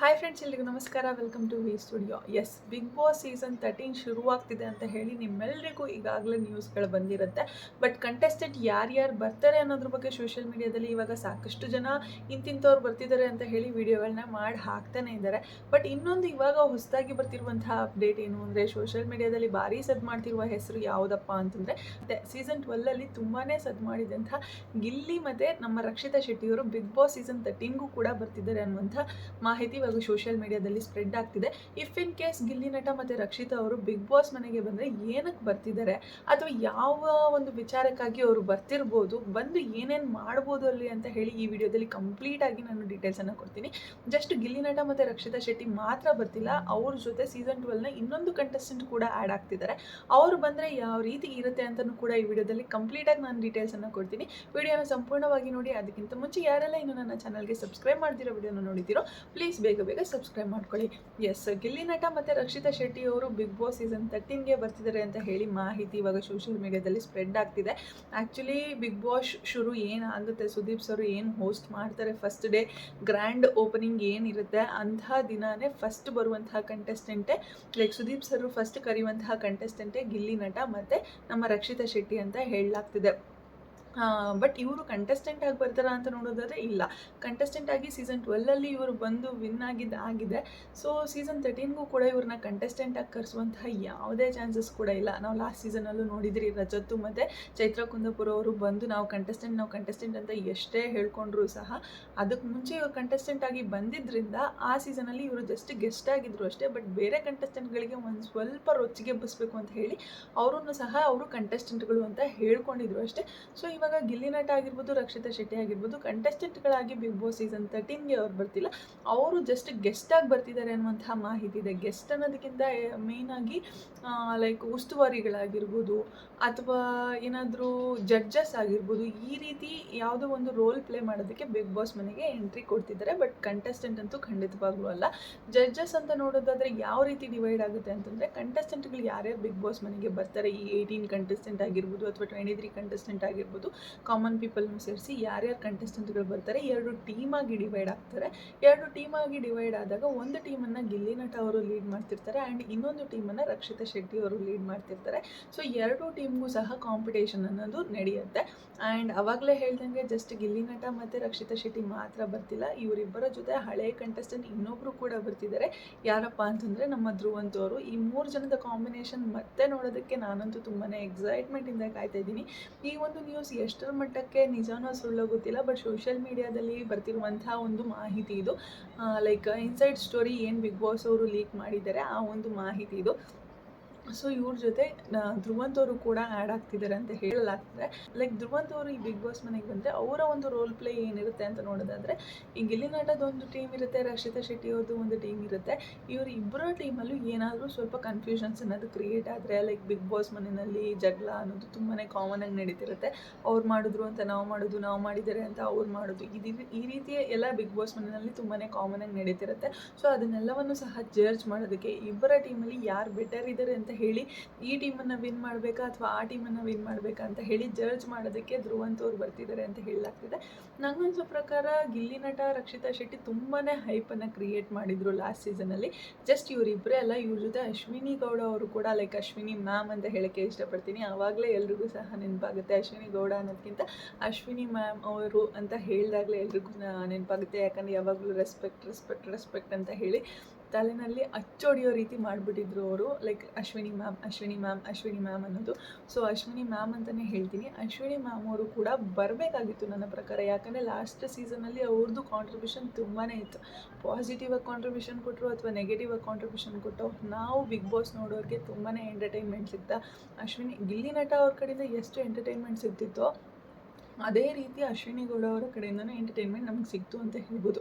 Hi friends, ಎಲ್ರಿಗೂ ನಮಸ್ಕಾರ. Welcome to V studio. Yes, Bigg Boss season 13 ಶುರುವಾಗ್ತಿದೆ ಅಂತ ಹೇಳಿ ನಿಮ್ಮೆಲ್ಲರಿಗೂ ಈಗಾಗಲೇ ನ್ಯೂಸ್ಗಳು ಬಂದಿರುತ್ತೆ. ಬಟ್ ಕಂಟೆಸ್ಟೆಂಟ್ ಯಾರ್ಯಾರು ಬರ್ತಾರೆ ಅನ್ನೋದ್ರ ಬಗ್ಗೆ ಸೋಷಿಯಲ್ ಮೀಡಿಯಾದಲ್ಲಿ ಇವಾಗ ಸಾಕಷ್ಟು ಜನ ಇಂತಿಂಥವ್ರು ಬರ್ತಿದ್ದಾರೆ ಅಂತ ಹೇಳಿ ವಿಡಿಯೋಗಳನ್ನ ಮಾಡಿ ಹಾಕ್ತಾನೆ ಇದ್ದಾರೆ. ಬಟ್ ಇನ್ನೊಂದು ಇವಾಗ ಹೊಸದಾಗಿ ಬರ್ತಿರುವಂತಹ ಅಪ್ಡೇಟ್ ಏನು ಅಂದರೆ, ಸೋಷಿಯಲ್ ಮೀಡಿಯಾದಲ್ಲಿ ಭಾರಿ ಸದ್ ಮಾಡ್ತಿರುವ ಹೆಸರು ಯಾವುದಪ್ಪ ಅಂತಂದರೆ, ಸೀಸನ್ 12ಅಲ್ಲಿ ತುಂಬಾ ಸದ್ ಮಾಡಿದಂಥ ಗಿಲ್ಲಿ ಮತ್ತು ನಮ್ಮ ರಕ್ಷಿತಾ ಶೆಟ್ಟಿಯವರು ಬಿಗ್ ಬಾಸ್ ಸೀಸನ್ 13ಗೂ ಕೂಡ ಬರ್ತಿದ್ದಾರೆ ಅನ್ನುವಂಥ ಮಾಹಿತಿ ಇವಾಗ ಸೋಷಿಯಲ್ ಮೀಡಿಯಾದಲ್ಲಿ ಸ್ಪ್ರೆಡ್ ಆಗ್ತಿದೆ. If in case Gilli Nata ಮತ್ತು ರಕ್ಷಿತಾ ಅವರು ಬಿಗ್ ಬಾಸ್ ಮನೆಗೆ ಬಂದರೆ ಏನಕ್ಕೆ ಬರ್ತಿದ್ದಾರೆ, ಅಥವಾ ಯಾವ ಒಂದು ವಿಚಾರಕ್ಕಾಗಿ ಅವರು ಬರ್ತಿರ್ಬೋದು, ಬಂದು ಏನೇನು ಮಾಡ್ಬೋದು ಅಲ್ಲಿ ಅಂತ ಹೇಳಿ ಈ ವಿಡಿಯೋದಲ್ಲಿ ಕಂಪ್ಲೀಟ್ ಆಗಿ ನಾನು ಡೀಟೇಲ್ಸನ್ನು ಕೊಡ್ತೀನಿ. ಜಸ್ಟ್ ಗಿಲ್ಲಿ ನಟ ಮತ್ತು ರಕ್ಷಿತಾ ಶೆಟ್ಟಿ ಮಾತ್ರ ಬರ್ತಿಲ್ಲ, ಅವ್ರ ಜೊತೆ ಸೀಸನ್ 12ನ ಇನ್ನೊಂದು ಕಂಟೆಸ್ಟೆಂಟ್ ಕೂಡ ಆ್ಯಡ್ ಆಗ್ತಿದ್ದಾರೆ. ಅವರು ಬಂದರೆ ಯಾವ ರೀತಿ ಇರುತ್ತೆ ಅಂತಲೂ ಕೂಡ ಈ ವಿಡಿಯೋದಲ್ಲಿ ಕಂಪ್ಲೀಟಾಗಿ ನಾನು ಡೀಟೇಲ್ಸನ್ನು ಕೊಡ್ತೀನಿ. ವಿಡಿಯೋನ ಸಂಪೂರ್ಣವಾಗಿ ನೋಡಿ. ಅದಕ್ಕಿಂತ ಮುಂಚೆ ಯಾರೆಲ್ಲ ಇನ್ನು ನನ್ನ ಚಾನಲ್ಗೆ ಸಬ್ಸ್ಕ್ರೈಬ್ ಮಾಡ್ತಿರೋ ವಿಡಿಯೋನ ನೋಡಿದ್ದೀರೋ ಪ್ಲೀಸ್ ಬೇಗ ಸಬ್ಸ್ಕ್ರೈಬ್ ಮಾಡ್ಕೊಳ್ಳಿ. ಎಸ್, ಗಿಲ್ಲಿ ನಟ ಮತ್ತು ರಕ್ಷಿತಾ ಶೆಟ್ಟಿ ಅವರು ಬಿಗ್ ಬಾಸ್ ಸೀಸನ್ 13ಗೆ ಬರ್ತಿದ್ದಾರೆ ಅಂತ ಹೇಳಿ ಮಾಹಿತಿ ಇವಾಗ ಸೋಷಿಯಲ್ ಮೀಡಿಯಾದಲ್ಲಿ ಸ್ಪ್ರೆಡ್ ಆಗ್ತಿದೆ. ಆ್ಯಕ್ಚುಲಿ ಬಿಗ್ ಬಾಸ್ ಶುರು ಏನಾಗುತ್ತೆ, ಸುದೀಪ್ ಸರ್ ಏನು ಹೋಸ್ಟ್ ಮಾಡ್ತಾರೆ, ಫಸ್ಟ್ ಡೇ ಗ್ರ್ಯಾಂಡ್ ಓಪನಿಂಗ್ ಏನಿರುತ್ತೆ ಅಂತಹ ದಿನಾನೇ ಫಸ್ಟ್ ಬರುವಂತಹ ಕಂಟೆಸ್ಟೆಂಟೇ, ಲೈಕ್ ಸುದೀಪ್ ಸರ್ ಫಸ್ಟ್ ಕರೆಯುವಂತಹ ಕಂಟೆಸ್ಟೆಂಟೇ ಗಿಲ್ಲಿ ನಟ ಮತ್ತು ನಮ್ಮ ರಕ್ಷಿತಾ ಶೆಟ್ಟಿ ಅಂತ ಹೇಳಲಾಗ್ತಿದೆ. ಬಟ್ ಇವರು ಕಂಟೆಸ್ಟೆಂಟ್ ಆಗಿ ಬರ್ತಾರಾ ಅಂತ ನೋಡೋದಾದರೆ ಇಲ್ಲ, ಕಂಟೆಸ್ಟೆಂಟ್ ಆಗಿ ಸೀಸನ್ 12ಅಲ್ಲಿ ಇವರು ಬಂದು ವಿನ್ ಆಗಿದೆ. ಸೊ ಸೀಸನ್ 13ಗೂ ಕೂಡ ಇವ್ರನ್ನ ಕಂಟೆಸ್ಟೆಂಟ್ ಆಗಿ ಕರೆಸುವಂತಹ ಯಾವುದೇ ಚಾನ್ಸಸ್ ಕೂಡ ಇಲ್ಲ. ನಾವು ಲಾಸ್ಟ್ ಸೀಸನಲ್ಲೂ ನೋಡಿದ್ರಿ, ರಜತ್ತು ಮತ್ತು ಚೈತ್ರ ಕುಂದಾಪುರ ಅವರು ಬಂದು ನಾವು ಕಂಟೆಸ್ಟೆಂಟ್ ಅಂತ ಎಷ್ಟೇ ಹೇಳ್ಕೊಂಡ್ರು ಸಹ ಅದಕ್ಕೆ ಮುಂಚೆ ಇವರು ಕಂಟೆಸ್ಟೆಂಟ್ ಆಗಿ ಬಂದಿದ್ದರಿಂದ ಆ ಸೀಸನಲ್ಲಿ ಇವರು ಜಸ್ಟ್ ಗೆಸ್ಟ್ ಆಗಿದ್ರು ಅಷ್ಟೇ. ಬಟ್ ಬೇರೆ ಕಂಟೆಸ್ಟೆಂಟ್ಗಳಿಗೆ ಒಂದು ಸ್ವಲ್ಪ ರೊಚ್ಚಿಗೆ ಎಬ್ಬಿಸ್ಬೇಕು ಅಂತ ಹೇಳಿ ಅವರನ್ನು ಸಹ ಅವರು ಕಂಟೆಸ್ಟೆಂಟ್ಗಳು ಅಂತ ಹೇಳ್ಕೊಂಡಿದ್ರು ಅಷ್ಟೇ. ಸೊ ಇವಾಗ ಗಿಲ್ಲಿ ನಟ ಆಗಿರ್ಬೋದು, ರಕ್ಷಿತಾ ಶೆಟ್ಟಿ ಆಗಿರ್ಬೋದು, ಕಂಟೆಸ್ಟೆಂಟ್ಗಳಾಗಿ ಬಿಗ್ ಬಾಸ್ ಸೀಸನ್ 13ಗೆ ಅವ್ರು ಬರ್ತಿಲ್ಲ, ಅವರು ಜಸ್ಟ್ ಗೆಸ್ಟಾಗಿ ಬರ್ತಿದ್ದಾರೆ ಅನ್ನುವಂತಹ ಮಾಹಿತಿ ಇದೆ. ಗೆಸ್ಟ್ ಅನ್ನೋದಕ್ಕಿಂತ ಮೇಯ್ನಾಗಿ ಲೈಕ್ ಉಸ್ತುವಾರಿಗಳಾಗಿರ್ಬೋದು ಅಥವಾ ಏನಾದರೂ ಜಡ್ಜಸ್ ಆಗಿರ್ಬೋದು, ಈ ರೀತಿ ಯಾವುದೋ ಒಂದು ರೋಲ್ ಪ್ಲೇ ಮಾಡೋದಕ್ಕೆ ಬಿಗ್ ಬಾಸ್ ಮನೆಗೆ ಎಂಟ್ರಿ ಕೊಡ್ತಿದ್ದಾರೆ. ಬಟ್ ಕಂಟೆಸ್ಟೆಂಟ್ ಅಂತೂ ಖಂಡಿತವಾಗ್ಲೂ ಅಲ್ಲ. ಜಡ್ಜಸ್ ಅಂತ ನೋಡೋದಾದರೆ ಯಾವ ರೀತಿ ಡಿವೈಡ್ ಆಗುತ್ತೆ ಅಂತಂದರೆ, ಕಂಟೆಸ್ಟೆಂಟ್ಗಳು ಯಾರ್ಯಾರು ಬಿಗ್ ಬಾಸ್ ಮನೆಗೆ ಬರ್ತಾರೆ, ಈ 18 ಕಂಟೆಸ್ಟೆಂಟ್ ಆಗಿರ್ಬೋದು ಅಥವಾ 23 ಕಂಟೆಸ್ಟೆಂಟ್ ಆಗಿರ್ಬೋದು, ಕಾಮನ್ ಪೀಪಲ್ನ ಸೇರಿಸಿ ಯಾರ್ಯಾರು ಕಂಟೆಸ್ಟೆಂಟ್ಗಳು ಬರ್ತಾರೆ, 2 ಟೀಮಾಗಿ ಡಿವೈಡ್ ಆಗ್ತಾರೆ. 2 ಟೀಮಾಗಿ ಡಿವೈಡ್ ಆದಾಗ ಒಂದು ಟೀಮನ್ನು ಗಿಲ್ಲಿ ನಟ ಅವರು ಲೀಡ್ ಮಾಡ್ತಿರ್ತಾರೆ ಆ್ಯಂಡ್ ಇನ್ನೊಂದು ಟೀಮನ್ನು ರಕ್ಷಿತಾ ಶೆಟ್ಟಿ ಅವರು ಲೀಡ್ ಮಾಡ್ತಿರ್ತಾರೆ. ಸೊ 2 ಟೀಮ್ಗೂ ಸಹ ಕಾಂಪಿಟೇಷನ್ ಅನ್ನೋದು ನಡೆಯುತ್ತೆ. ಆ್ಯಂಡ್ ಅವಾಗಲೇ ಹೇಳ್ದಂಗೆ ಜಸ್ಟ್ ಗಿಲ್ಲಿ ನಟ ಮತ್ತು ರಕ್ಷಿತಾ ಶೆಟ್ಟಿ ಮಾತ್ರ ಬರ್ತಿಲ್ಲ, ಇವರಿಬ್ಬರ ಜೊತೆ ಹಳೆಯ ಕಂಟೆಸ್ಟೆಂಟ್ ಇನ್ನೊಬ್ಬರು ಕೂಡ ಬರ್ತಿದ್ದಾರೆ. ಯಾರಪ್ಪ ಅಂತಂದರೆ ನಮ್ಮ ಧ್ರುವಂತ್ ಅವರು. ಈ 3 ಜನದ ಕಾಂಬಿನೇಷನ್ ಮತ್ತೆ ನೋಡೋದಕ್ಕೆ ನಾನಂತೂ ತುಂಬಾ ಎಕ್ಸೈಟ್ಮೆಂಟಿಂದ ಕಾಯ್ತಾ ಇದ್ದೀನಿ. ಈ ಒಂದು ನ್ಯೂಸ್ ಎಷ್ಟರ ಮಟ್ಟಕ್ಕೆ ನಿಜಾನೋ ಸುಳ್ಳೋ ಗೊತ್ತಿಲ್ಲ, ಬಟ್ ಸೋಷಿಯಲ್ ಮೀಡಿಯಾದಲ್ಲಿ ಬರ್ತಿರುವಂತಹ ಒಂದು ಮಾಹಿತಿ ಇದು. ಲೈಕ್ ಇನ್ಸೈಡ್ ಸ್ಟೋರಿ ಏನು ಬಿಗ್ ಬಾಸ್ ಅವರು ಲೀಕ್ ಮಾಡಿದ್ದಾರೆ, ಆ ಒಂದು ಮಾಹಿತಿ ಇದು. ಸೊ ಇವ್ರ ಜೊತೆ ಧ್ರುವಂತ್ ಅವರು ಕೂಡ ಆ್ಯಡ್ ಆಗ್ತಿದ್ದಾರೆ ಅಂತ ಹೇಳಲಾಗ್ತದೆ. ಲೈಕ್ ಧ್ರುವಂತ್ ಅವರು ಈ ಬಿಗ್ ಬಾಸ್ ಮನೆಗೆ ಬಂದರೆ ಅವರ ಒಂದು ರೋಲ್ ಪ್ಲೇ ಏನಿರುತ್ತೆ ಅಂತ ನೋಡೋದಾದರೆ, ಈ ಗಿಲ್ಲಿ ನಟದ ಒಂದು ಟೀಮ್ ಇರುತ್ತೆ, ರಕ್ಷಿತಾ ಶೆಟ್ಟಿ ಅವ್ರದ್ದು ಒಂದು ಟೀಮ್ ಇರುತ್ತೆ. ಇವ್ರ ಇಬ್ಬರ ಟೀಮಲ್ಲೂ ಏನಾದರೂ ಸ್ವಲ್ಪ ಕನ್ಫ್ಯೂಷನ್ಸ್ ಅನ್ನೋದು ಕ್ರಿಯೇಟ್ ಆದರೆ, ಲೈಕ್ ಬಿಗ್ ಬಾಸ್ ಮನೆಯಲ್ಲಿ ಜಗಳ ಅನ್ನೋದು ತುಂಬಾ ಕಾಮನ್ ಆಗಿ ನಡೀತಿರುತ್ತೆ. ಅವ್ರು ಮಾಡಿದ್ರು ಅಂತ ನಾವು ಮಾಡೋದು, ನಾವು ಮಾಡಿದ್ದಾರೆ ಅಂತ ಅವ್ರು ಮಾಡೋದು, ಈ ರೀತಿಯ ಎಲ್ಲ ಬಿಗ್ ಬಾಸ್ ಮನೆಯಲ್ಲಿ ತುಂಬಾ ಕಾಮನ್ ಆಗಿ ನಡೀತಿರುತ್ತೆ. ಸೊ ಅದನ್ನೆಲ್ಲವನ್ನು ಸಹ ಜಡ್ಜ್ ಮಾಡೋದಕ್ಕೆ ಇಬ್ಬರ ಟೀಮಲ್ಲಿ ಯಾರು ಬೆಟರ್ ಇದ್ದಾರೆ ಅಂತ ಹೇಳಿ, ಈ ಟೀಮನ್ನು ವಿನ್ ಮಾಡಬೇಕಾ ಅಥವಾ ಆ ಟೀಮನ್ನು ವಿನ್ ಮಾಡಬೇಕಾ ಅಂತ ಹೇಳಿ ಜಡ್ಜ್ ಮಾಡೋದಕ್ಕೆ ಧ್ರುವಂತ್ ಅವ್ರು ಬರ್ತಿದ್ದಾರೆ ಅಂತ ಹೇಳಲಾಗ್ತಿದೆ. ನನಗನ್ಸೋ ಪ್ರಕಾರ ಗಿಲ್ಲಿ ನಟ, ರಕ್ಷಿತಾ ಶೆಟ್ಟಿ ತುಂಬಾ ಹೈಪನ್ನು ಕ್ರಿಯೇಟ್ ಮಾಡಿದರು ಲಾಸ್ಟ್ ಸೀಸನಲ್ಲಿ. ಜಸ್ಟ್ ಇವರಿಬ್ಬರೇ ಅಲ್ಲ, ಇವ್ರ ಜೊತೆ ಅಶ್ವಿನಿ ಗೌಡ ಅವರು ಕೂಡ, ಲೈಕ್ ಅಶ್ವಿನಿ ಮ್ಯಾಮ್ ಅಂತ ಹೇಳೋಕ್ಕೆ ಇಷ್ಟಪಡ್ತೀನಿ. ಆವಾಗಲೇ ಎಲ್ರಿಗೂ ಸಹ ನೆನಪಾಗುತ್ತೆ. ಅಶ್ವಿನಿ ಗೌಡ ಅನ್ನೋದಕ್ಕಿಂತ ಅಶ್ವಿನಿ ಮ್ಯಾಮ್ ಅವರು ಅಂತ ಹೇಳಿದಾಗಲೇ ಎಲ್ರಿಗೂ ನೆನಪಾಗುತ್ತೆ. ಯಾಕಂದರೆ ಯಾವಾಗಲೂ ರೆಸ್ಪೆಕ್ಟ್ ಅಂತ ಹೇಳಿ ತಲೆಯಲ್ಲಿ ಅಚ್ಚೊಡೆಯೋ ರೀತಿ ಮಾಡಿಬಿಟ್ಟಿದ್ರು ಅವರು. ಲೈಕ್ ಅಶ್ವಿನಿ ಮ್ಯಾಮ್ ಅನ್ನೋದು. ಸೊ ಅಶ್ವಿನಿ ಮ್ಯಾಮ್ ಅಂತಲೇ ಹೇಳ್ತೀನಿ. ಅಶ್ವಿನಿ ಮ್ಯಾಮ್ ಅವರು ಕೂಡ ಬರಬೇಕಾಗಿತ್ತು ನನ್ನ ಪ್ರಕಾರ. ಯಾಕಂದರೆ ಲಾಸ್ಟ್ ಸೀಸನಲ್ಲಿ ಅವ್ರದ್ದು ಕಾಂಟ್ರಿಬ್ಯೂಷನ್ ತುಂಬಾ ಇತ್ತು. ಪಾಸಿಟಿವ್ ಆಗಿ ಕಾಂಟ್ರಿಬ್ಯೂಷನ್ ಕೊಟ್ಟರು ಅಥವಾ ನೆಗೆಟಿವ್ ಆಗಿ ಕಾಂಟ್ರಿಬ್ಯೂಷನ್ ಕೊಟ್ಟು ನಾವು ಬಿಗ್ ಬಾಸ್ ನೋಡೋರಿಗೆ ತುಂಬಾ ಎಂಟರ್ಟೈನ್ಮೆಂಟ್ ಸಿಗ್ತಾ, ಗಿಲ್ಲಿ ನಟ ಅವ್ರ ಕಡೆಯಿಂದ ಎಷ್ಟು ಎಂಟರ್ಟೈನ್ಮೆಂಟ್ ಸಿಗ್ತಿತ್ತೋ ಅದೇ ರೀತಿ ಅಶ್ವಿನಿ ಗೌಡ ಅವರ ಕಡೆಯಿಂದನೂ ಎಂಟರ್ಟೈನ್ಮೆಂಟ್ ನಮಗೆ ಸಿಕ್ತು ಅಂತ ಹೇಳ್ಬೋದು.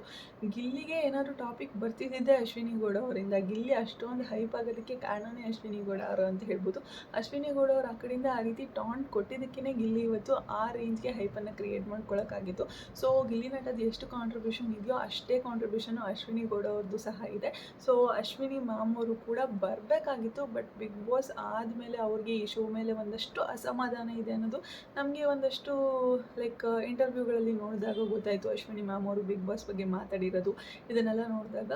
ಗಿಲ್ಲಿಗೆ ಏನಾದರೂ ಟಾಪಿಕ್ ಬರ್ತಿದ್ದಿದ್ದೆ ಅಶ್ವಿನಿ ಗೌಡ ಅವರಿಂದ. ಗಿಲ್ಲಿ ಅಷ್ಟೊಂದು ಹೈಪ್ ಆಗೋದಕ್ಕೆ ಕಾರಣವೇ ಅಶ್ವಿನಿ ಗೌಡ ಅವರು ಅಂತ ಹೇಳ್ಬೋದು. ಅಶ್ವಿನಿ ಗೌಡ ಅವರು ಆ ಕಡೆಯಿಂದ ಆ ರೀತಿ ಟಾಂಟ್ ಕೊಟ್ಟಿದ್ದಕ್ಕೇ ಗಿಲ್ಲಿ ಇವತ್ತು ಆ ರೇಂಜ್ಗೆ ಹೈಪನ್ನು ಕ್ರಿಯೇಟ್ ಮಾಡ್ಕೊಳ್ಳೋಕ್ಕಾಗಿತ್ತು. ಸೊ ಗಿಲ್ಲಿ ನಟದ ಎಷ್ಟು ಕಾಂಟ್ರಿಬ್ಯೂಷನ್ ಇದೆಯೋ ಅಷ್ಟೇ ಕಾಂಟ್ರಿಬ್ಯೂಷನು ಅಶ್ವಿನಿ ಗೌಡ ಅವ್ರದ್ದು ಸಹ ಇದೆ. ಸೊ ಅಶ್ವಿನಿ ಮ್ಯಾಮ್ ಅವರು ಕೂಡ ಬರಬೇಕಾಗಿತ್ತು. ಬಟ್ ಬಿಗ್ ಬಾಸ್ ಆದಮೇಲೆ ಅವ್ರಿಗೆ ಈ ಶೋ ಮೇಲೆ ಒಂದಷ್ಟು ಅಸಮಾಧಾನ ಇದೆ ಅನ್ನೋದು ನಮಗೆ ಒಂದಷ್ಟು ಲೈಕ್ ಇಂಟರ್ವ್ಯೂಗಳಲ್ಲಿ ನೋಡಿದಾಗ ಗೊತ್ತಾಯಿತು ಅಶ್ವಿನಿ ಮ್ಯಾಮ್ ಅವರು ಬಿಗ್ ಬಾಸ್ ಬಗ್ಗೆ ಮಾತಾಡಿರೋದು. ಇದನ್ನೆಲ್ಲ ನೋಡಿದಾಗ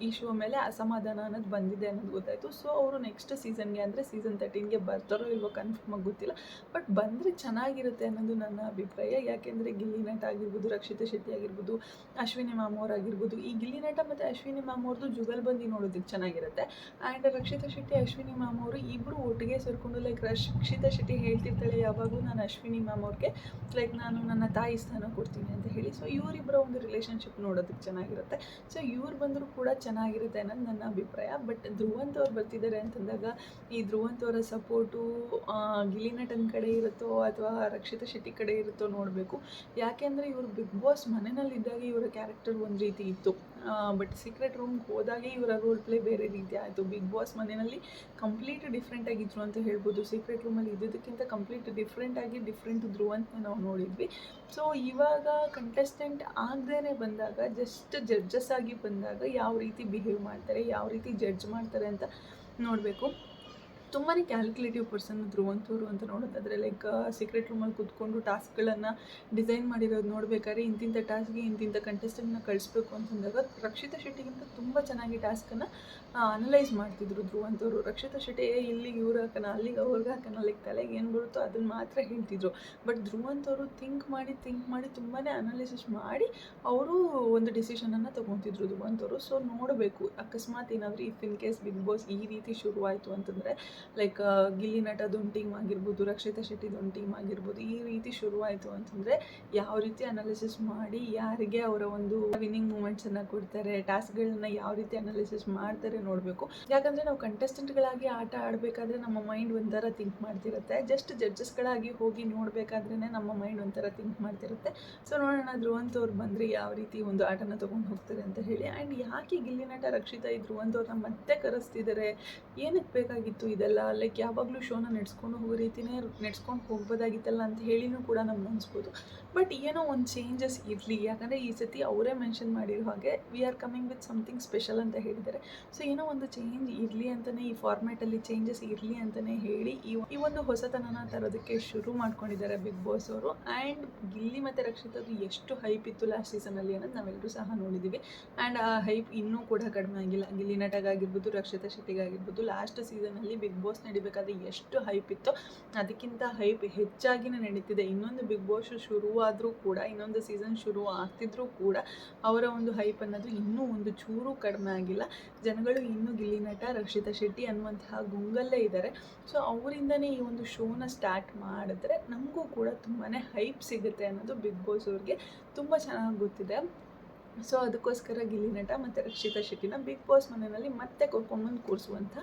ಈ ಶೋ ಮೇಲೆ ಅಸಮಾಧಾನ ಅನ್ನೋದು ಬಂದಿದೆ ಅನ್ನೋದು ಗೊತ್ತಾಯಿತು. ಸೊ ಅವರು ನೆಕ್ಸ್ಟ್ ಸೀಸನ್ಗೆ ಅಂದರೆ ಸೀಸನ್ 13ಗೆ ಬರ್ತಾರೋ ಇಲ್ವೋ ಕನ್ಫರ್ಮ್ ಆಗಿ ಗೊತ್ತಿಲ್ಲ. ಬಟ್ ಬಂದರೆ ಚೆನ್ನಾಗಿರುತ್ತೆ ಅನ್ನೋದು ನನ್ನ ಅಭಿಪ್ರಾಯ. ಯಾಕೆಂದರೆ ಗಿಲ್ಲಿ ನಟ ಆಗಿರ್ಬೋದು, ರಕ್ಷಿತಾ ಶೆಟ್ಟಿ ಆಗಿರ್ಬೋದು, ಅಶ್ವಿನಿ ಮ್ಯಾಮ್ ಅವರಾಗಿರ್ಬೋದು, ಈ ಗಿಲ್ಲಿ ನಟ ಮತ್ತು ಅಶ್ವಿನಿ ಮ್ಯಾಮ್ ಅವ್ರದ್ದು ಜುಗಲ್ಬಂದಿ ನೋಡೋದಕ್ಕೆ ಚೆನ್ನಾಗಿರುತ್ತೆ. ಆ್ಯಂಡ್ ರಕ್ಷಿತಾ ಶೆಟ್ಟಿ, ಅಶ್ವಿನಿ ಮ್ಯಾಮ್ ಅವರು ಇಬ್ಬರು ಒಟ್ಟಿಗೆ ಸೇರಿಕೊಂಡು ಲೈಕ್ ರಕ್ಷಿತಾ ಶೆಟ್ಟಿ ಹೇಳ್ತಿರ್ತಾಳೆ ಯಾವಾಗಲೂ ನಾನು ಅಶ್ವಿನಿ ಮ್ಯಾಮ್ ಅವ್ರಿಗೆ ಲೈಕ್ ನಾನು ನನ್ನ ತಾಯಿ ಸ್ಥಾನ ಕೊಡ್ತೀನಿ ಅಂತ ಹೇಳಿ. ಸೊ ಇವರಿಬ್ಬರ ಒಂದು ರಿಲೇಷನ್ಶಿಪ್ ನೋಡೋದಕ್ಕೆ ಚೆನ್ನಾಗಿರುತ್ತೆ. ಸೊ ಇವ್ರು ಬಂದರೂ ಕೂಡ ಚೆನ್ನಾಗಿರುತ್ತೆ ಅನ್ನೋದು ನನ್ನ ಅಭಿಪ್ರಾಯ. ಬಟ್ ಧ್ರುವಂತ್ ಅವ್ರು ಬರ್ತಿದ್ದಾರೆ ಅಂತಂದಾಗ ಈ ಧ್ರುವಂತ್ ಅವರ ಸಪೋರ್ಟು ಗಿಲ್ಲಿ ನಟನ ಕಡೆ ಇರುತ್ತೋ ಅಥವಾ ರಕ್ಷಿತಾ ಶೆಟ್ಟಿ ಕಡೆ ಇರುತ್ತೋ ನೋಡಬೇಕು. ಯಾಕೆಂದರೆ ಇವರು ಬಿಗ್ ಬಾಸ್ ಮನೆಯಲ್ಲಿದ್ದಾಗ ಇವರ ಕ್ಯಾರೆಕ್ಟರ್ ಒಂದು ರೀತಿ ಇತ್ತು. ಬಟ್ ಸೀಕ್ರೆಟ್ ರೂಮ್ಗೆ ಹೋದಾಗೆ ಇವರ ರೋಲ್ ಪ್ಲೇ ಬೇರೆ ರೀತಿ ಆಯಿತು. ಬಿಗ್ ಬಾಸ್ ಮನೆಯಲ್ಲಿ ಕಂಪ್ಲೀಟ್ ಡಿಫ್ರೆಂಟ್ ಆಗಿದ್ರು ಅಂತ ಹೇಳ್ಬೋದು. ಸೀಕ್ರೆಟ್ ರೂಮಲ್ಲಿ ಇದ್ದದಕ್ಕಿಂತ ಕಂಪ್ಲೀಟ್ ಡಿಫ್ರೆಂಟ್ ಧ್ರುವಂತನ ನಾವು ನೋಡಿದ್ವಿ. ಸೊ ಇವಾಗ ಕಂಟೆಸ್ಟೆಂಟ್ ಆಗದೇ ಬಂದಾಗ, ಜಸ್ಟ್ ಜಡ್ಜಸ್ ಆಗಿ ಬಂದಾಗ ಯಾವ ರೀತಿ ಬಿಹೇವ್ ಮಾಡ್ತಾರೆ, ಯಾವ ರೀತಿ ಜಡ್ಜ್ ಮಾಡ್ತಾರೆ ಅಂತ ನೋಡಬೇಕು. ತುಂಬಾ ಕ್ಯಾಲ್ಕುಲೇಟಿವ್ ಪರ್ಸನ್ ಧ್ರುವಂತವರು ಅಂತ ನೋಡೋದಾದರೆ ಲೈಕ್ ಸೀಕ್ರೆಟ್ ರೂಮಲ್ಲಿ ಕೂತ್ಕೊಂಡು ಟಾಸ್ಕ್ಗಳನ್ನು ಡಿಸೈನ್ ಮಾಡಿರೋದು ನೋಡಬೇಕಾದ್ರೆ ಇಂತಿಂಥ ಟಾಸ್ಕ್ಗೆ ಇಂತಿಂಥ ಕಂಟೆಸ್ಟೆಂಟ್ನ ಕಳಿಸ್ಬೇಕು ಅಂತಂದಾಗ ರಕ್ಷಿತಾ ಶೆಟ್ಟಿಗಿಂತ ತುಂಬ ಚೆನ್ನಾಗಿ ಟಾಸ್ಕನ್ನು ಅನಲೈಸ್ ಮಾಡ್ತಿದ್ರು ಧ್ರುವಂತವರು. ರಕ್ಷಿತಾ ಶೆಟ್ಟಿ ಇಲ್ಲಿಗೆ ಇವ್ರು ಹಾಕೋಣ, ಅಲ್ಲಿಗೆ ಅವ್ರಿಗೆ ಹಾಕೋಣ, ಲೈಕ್ ತಲೆಗೆ ಏನು ಬರುತ್ತೋ ಅದನ್ನು ಮಾತ್ರ ಹೇಳ್ತಿದ್ರು. ಬಟ್ ಧ್ರುವಂತವರು ಥಿಂಕ್ ಮಾಡಿ ತುಂಬಾ ಅನಾಲಿಸಿಸ್ ಮಾಡಿ ಅವರು ಒಂದು ಡಿಸಿಷನನ್ನು ತೊಗೊತಿದ್ರು ಧ್ರುವಂತವರು. ಸೊ ನೋಡಬೇಕು, ಅಕಸ್ಮಾತ್ ಏನಾದರೂ if in case Bigg Boss ಈ ರೀತಿ ಶುರುವಾಯಿತು ಅಂತಂದರೆ ಲೈಕ್ ಗಿಲ್ಲಿ ನಟದೊಂದು ಟೀಮ್ ಆಗಿರ್ಬೋದು, ರಕ್ಷಿತಾ ಶೆಟ್ಟಿದೊಂದು ಟೀಮ್ ಆಗಿರ್ಬೋದು, ಈ ರೀತಿ ಶುರುವಾಯಿತು ಅಂತಂದರೆ ಯಾವ ರೀತಿ ಅನಾಲಿಸಿಸ್ ಮಾಡಿ ಯಾರಿಗೆ ಅವರ ಒಂದು ವಿನ್ನಿಂಗ್ ಮೂಮೆಂಟ್ಸನ್ನು ಕೊಡ್ತಾರೆ, ಟಾಸ್ಕ್ಗಳನ್ನ ಯಾವ ರೀತಿ ಅನಾಲಿಸಿಸ್ ಮಾಡ್ತಾರೆ ನೋಡಬೇಕು. ಯಾಕಂದರೆ ನಾವು ಕಂಟೆಸ್ಟೆಂಟ್ಗಳಾಗಿ ಆಟ ಆಡಬೇಕಾದ್ರೆ ನಮ್ಮ ಮೈಂಡ್ ಒಂಥರ ಥಿಂಕ್ ಮಾಡ್ತಿರುತ್ತೆ. ಜಸ್ಟ್ ಜಡ್ಜಸ್ಗಳಾಗಿ ಹೋಗಿ ನೋಡಬೇಕಾದ್ರೇ ನಮ್ಮ ಮೈಂಡ್ ಒಂಥರ ಥಿಂಕ್ ಮಾಡ್ತಿರುತ್ತೆ. ಸೊ ನೋಡೋಣ ಧ್ರುವಂತ್ ಅವ್ರು ಬಂದರೆ ಯಾವ ರೀತಿ ಒಂದು ಆಟನ ತೊಗೊಂಡು ಹೋಗ್ತಾರೆ ಅಂತ ಹೇಳಿ. ಆ್ಯಂಡ್ ಯಾಕೆ ಗಿಲ್ಲಿ ನಟ ರಕ್ಷಿತಾ ಈ ಧ್ರುವಂತ್ ಅವ್ರನ್ನ ಮತ್ತೆ ಕರೆಸ್ತಿದ್ದಾರೆ, ಏನಕ್ಕೆ ಬೇಕಾಗಿತ್ತು ಇದೆಲ್ಲ, ಲೈಕ್ ಯಾವಾಗಲೂ ಶೋನ ನಡೆಸ್ಕೊಂಡು ಹೋಗೋ ರೀತಿಯೇ ನಡೆಸ್ಕೊಂಡು ಹೋಗ್ಬೋದಾಗಿತ್ತಲ್ಲ ಅಂತ ಹೇಳಿನೂ ಕೂಡ ನಮ್ಗೆ ಅನಿಸ್ಬೋದು. ಬಟ್ ಏನೋ ಒಂದು ಚೇಂಜಸ್ ಇರಲಿ. ಯಾಕಂದರೆ ಈ ಸತಿ ಅವರೇ ಮೆನ್ಷನ್ ಮಾಡಿರೋ ಹಾಗೆ we are coming with something special ಅಂತ ಹೇಳಿದ್ದಾರೆ. ಸೊ ಏನೋ ಒಂದು ಚೇಂಜ್ ಇರಲಿ ಅಂತಲೇ, ಈ ಫಾರ್ಮ್ಯಾಟಲ್ಲಿ ಚೇಂಜಸ್ ಇರಲಿ ಅಂತಲೇ ಹೇಳಿ ಈ ಒಂದು ಹೊಸತನನ ತರೋದಕ್ಕೆ ಶುರು ಮಾಡ್ಕೊಂಡಿದ್ದಾರೆ ಬಿಗ್ ಬಾಸ್ ಅವರು. ಆ್ಯಂಡ್ ಗಿಲ್ಲಿ ಮತ್ತು ರಕ್ಷಿತದ್ದು ಎಷ್ಟು ಹೈಪ್ ಇತ್ತು ಲಾಸ್ಟ್ ಸೀಸನಲ್ಲಿ ಅನ್ನೋದು ನಾವೆಲ್ಲರೂ ಸಹ ನೋಡಿದ್ದೀವಿ. ಆ್ಯಂಡ್ ಆ ಹೈಪ್ ಇನ್ನೂ ಕೂಡ ಕಡಿಮೆ ಆಗಿಲ್ಲ. ಗಿಲ್ಲಿ ನಟಗಾಗಿರ್ಬೋದು, ರಕ್ಷಿತಾ ಶೆಟ್ಟಿಗಾಗಿರ್ಬೋದು, ಲಾಸ್ಟ್ ಸೀಸನಲ್ಲಿ ಬಿಗ್ ಬಾಸ್ ನಡಿಬೇಕಾದ್ರೆ ಎಷ್ಟು ಹೈಪ್ ಇತ್ತೋ ಅದಕ್ಕಿಂತ ಹೈಪ್ ಹೆಚ್ಚಾಗಿನೇ ನಡೀತಿದೆ. ಇನ್ನೊಂದು ಬಿಗ್ ಬಾಸ್ ಶುರುವಾದರೂ ಕೂಡ, ಇನ್ನೊಂದು ಸೀಸನ್ ಶುರು ಆಗ್ತಿದ್ರೂ ಕೂಡ ಅವರ ಒಂದು ಹೈಪ್ ಅನ್ನೋದು ಇನ್ನೂ ಒಂದು ಚೂರು ಕಡಿಮೆ ಆಗಿಲ್ಲ. ಜನಗಳು ಇನ್ನೂ ಗಿಲ್ಲಿ ನಟ, ರಕ್ಷಿತಾ ಶೆಟ್ಟಿ ಅನ್ನುವಂತಹ ಗುಂಗಲ್ಲೇ ಇದ್ದಾರೆ. ಸೊ ಅವರಿಂದನೇ ಈ ಒಂದು ಶೋನ ಸ್ಟಾರ್ಟ್ ಮಾಡಿದ್ರೆ ನಮಗೂ ಕೂಡ ತುಂಬಾ ಹೈಪ್ ಸಿಗುತ್ತೆ ಅನ್ನೋದು ಬಿಗ್ ಬಾಸ್ ಅವ್ರಿಗೆ ತುಂಬ ಚೆನ್ನಾಗಿ ಗೊತ್ತಿದೆ. ಸೊ ಅದಕ್ಕೋಸ್ಕರ ಗಿಲ್ಲಿ ನಟ ಮತ್ತು ರಕ್ಷಿತಾ ಶೆಟ್ಟಿನ ಬಿಗ್ ಬಾಸ್ ಮನೆಯಲ್ಲಿ ಮತ್ತೆ ಕರ್ಕೊಂಡ್ಬಂದು ಕೂರಿಸುವಂಥ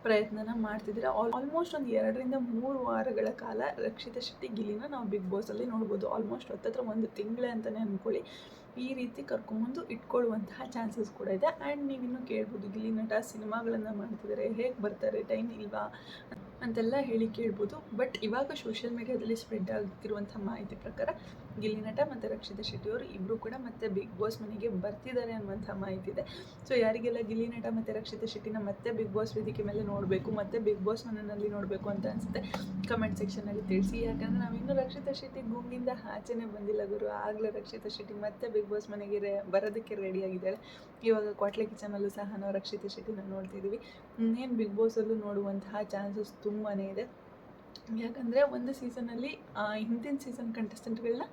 ಪ್ರಯತ್ನನ ಮಾಡ್ತಿದ್ದೀರಾ. ಆಲ್ಮೋಸ್ಟ್ ಒಂದು 2 ರಿಂದ 3 ವಾರಗಳ ಕಾಲ ರಕ್ಷಿತಾ ಶೆಟ್ಟಿ ಗಿಲ್ಲಿನ ನಾವು ಬಿಗ್ ಬಾಸಲ್ಲಿ ನೋಡ್ಬೋದು. ಆಲ್ಮೋಸ್ಟ್ ಹತ್ತತ್ರ 1 ತಿಂಗಳೇ ಅಂತಲೇ ಅಂದ್ಕೊಳ್ಳಿ. ಈ ರೀತಿ ಕರ್ಕೊಂಬಂದು ಇಟ್ಕೊಳ್ಳುವಂತಹ ಚಾನ್ಸಸ್ ಕೂಡ ಇದೆ. ಆ್ಯಂಡ್ ನೀವಿನ್ನೂ ಕೇಳ್ಬೋದು, ಗಿಲ್ಲಿ ನಟ ಸಿನಿಮಾಗಳನ್ನು ಮಾಡ್ತಿದ್ದಾರೆ, ಹೇಗೆ ಬರ್ತಾರೆ, ಟೈಮ್ ಇಲ್ವಾ ಅಂತೆಲ್ಲ ಹೇಳಿ ಕೇಳ್ಬೋದು. ಬಟ್ ಇವಾಗ ಸೋಷಿಯಲ್ ಮೀಡಿಯಾದಲ್ಲಿ ಸ್ಪ್ರೆಡ್ ಆಗ್ತಿರುವಂಥ ಮಾಹಿತಿ ಪ್ರಕಾರ ಗಿಲ್ಲಿ ನಟ ಮತ್ತು ರಕ್ಷಿತಾ ಶೆಟ್ಟಿ ಅವರು ಇಬ್ಬರು ಕೂಡ ಮತ್ತೆ ಬಿಗ್ ಬಾಸ್ ಮನೆಗೆ ಬರ್ತಿದ್ದಾರೆ ಅನ್ನುವಂಥ ಮಾಹಿತಿ ಇದೆ. ಸೊ ಯಾರಿಗೆಲ್ಲ ಗಿಲ್ಲಿ ನಟ ಮತ್ತು ರಕ್ಷಿತಾ ಶೆಟ್ಟಿನ ಮತ್ತೆ ಬಿಗ್ ಬಾಸ್ ವೇದಿಕೆ ಮೇಲೆ ನೋಡಬೇಕು, ಮತ್ತೆ ಬಿಗ್ ಬಾಸ್ ಮನೆಯಲ್ಲಿ ನೋಡಬೇಕು ಅಂತ ಅನಿಸುತ್ತೆ, ಕಮೆಂಟ್ ಸೆಕ್ಷನಲ್ಲಿ ತಿಳಿಸಿ. ಯಾಕಂದರೆ ನಾವಿನ್ನೂ ರಕ್ಷಿತಾ ಶೆಟ್ಟಿ ಗುಂಗಿಂದ ಆಚೆನೇ ಬಂದಿಲ್ಲ ಗುರು. ಆಗಲೇ ರಕ್ಷಿತಾ ಶೆಟ್ಟಿ ಮತ್ತೆ ಬಿಗ್ ಬಾಸ್ ಮನೆಗೆ ಬರೋದಕ್ಕೆ ರೆಡಿಯಾಗಿದ್ದಾಳೆ. ಇವಾಗ ಕ್ವಾಟ್ಲೆ ಕಿಚನಲ್ಲೂ ಸಹ ನಾವು ರಕ್ಷಿತಾ ಶೆಟ್ಟಿನ ನೋಡ್ತಿದ್ದೀವಿ. ಇನ್ನೇನು ಬಿಗ್ ಬಾಸಲ್ಲೂ ನೋಡುವಂತಹ ಚಾನ್ಸಸ್ ತುಂಬಾ ಇದೆ. ಯಾಕಂದರೆ ಒಂದು ಸೀಸನಲ್ಲಿ ಹಿಂದಿನ ಸೀಸನ್ ಕಂಟೆಸ್ಟೆಂಟ್ಗಳನ್ನ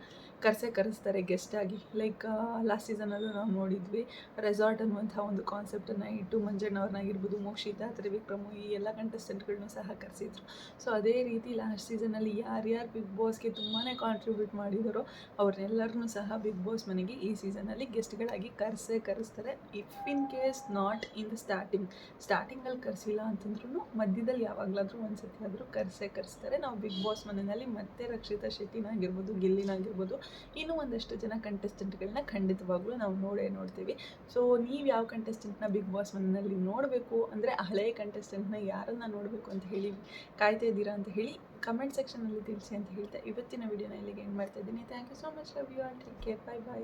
ಕರೆಸ್ತಾರೆ ಗೆಸ್ಟಾಗಿ. ಲೈಕ್ ಲಾಸ್ಟ್ ಸೀಸನಲ್ಲೂ ನಾವು ನೋಡಿದ್ವಿ, ರೆಸಾರ್ಟ್ ಅನ್ನುವಂಥ ಒಂದು ಕಾನ್ಸೆಪ್ಟನ್ನು ಇಟ್ಟು ಮಂಜಣ್ಣವ್ರನ್ನಾಗಿರ್ಬೋದು, ಮೋಕ್ಷಿತಾ, ತ್ರಿವಿಕ್ರಮು, ಈ ಎಲ್ಲ ಕಂಟೆಸ್ಟೆಂಟ್ಗಳನ್ನೂ ಸಹ ಕರೆಸಿದ್ರು. ಸೊ ಅದೇ ರೀತಿ ಲಾಸ್ಟ್ ಸೀಸನಲ್ಲಿ ಯಾರ್ಯಾರು ಬಿಗ್ ಬಾಸ್ಗೆ ತುಂಬಾ ಕಾಂಟ್ರಿಬ್ಯೂಟ್ ಮಾಡಿದಾರೋ ಅವ್ರನ್ನೆಲ್ಲರನ್ನೂ ಸಹ ಬಿಗ್ ಬಾಸ್ ಮನೆಗೆ ಈ ಸೀಸನಲ್ಲಿ ಗೆಸ್ಟ್ಗಳಾಗಿ ಕರೆಸ್ತಾರೆ. If in case not in the ಸ್ಟಾರ್ಟಿಂಗಲ್ಲಿ ಕರೆಸಿಲ್ಲ ಅಂತಂದ್ರೂ ಮಧ್ಯದಲ್ಲಿ ಯಾವಾಗಲಾದರೂ ಒಂದು ಸತಿ ಆದರೂ ಕರೆಸ್ತಾರೆ. ನಾವು ಬಿಗ್ ಬಾಸ್ ಮನೆಯಲ್ಲಿ ಮತ್ತೆ ರಕ್ಷಿತಾ ಶೆಟ್ಟಿನಾಗಿರ್ಬೋದು, ಗಿಲ್ಲಿನಾಗಿರ್ಬೋದು, ಇನ್ನೂ ಒಂದಷ್ಟು ಜನ ಕಂಟೆಸ್ಟೆಂಟ್ಗಳನ್ನ ಖಂಡಿತವಾಗ್ಲೂ ನಾವು ನೋಡ್ತೀವಿ. ಸೊ ನೀವು ಯಾವ ಕಂಟೆಸ್ಟೆಂಟ್ನ ಬಿಗ್ ಬಾಸ್ ಮನೆಯಲ್ಲಿ ನೋಡಬೇಕು ಅಂದರೆ, ಹಳೆಯ ಕಂಟೆಸ್ಟೆಂಟ್ನ ಯಾರನ್ನು ನೋಡಬೇಕು ಅಂತ ಹೇಳಿ ಕಾಯ್ತಾ ಇದ್ದೀರಾ ಅಂತ ಹೇಳಿ ಕಮೆಂಟ್ ಸೆಕ್ಷನಲ್ಲಿ ತಿಳಿಸಿ ಅಂತ ಹೇಳ್ತಾ ಇವತ್ತಿನ ವಿಡಿಯೋನ ಇಲ್ಲಿಗೆ ಎಂಡ್ ಮಾಡ್ತಾ ಇದ್ದೀನಿ. Thank you so much. Love you all. Take care. By.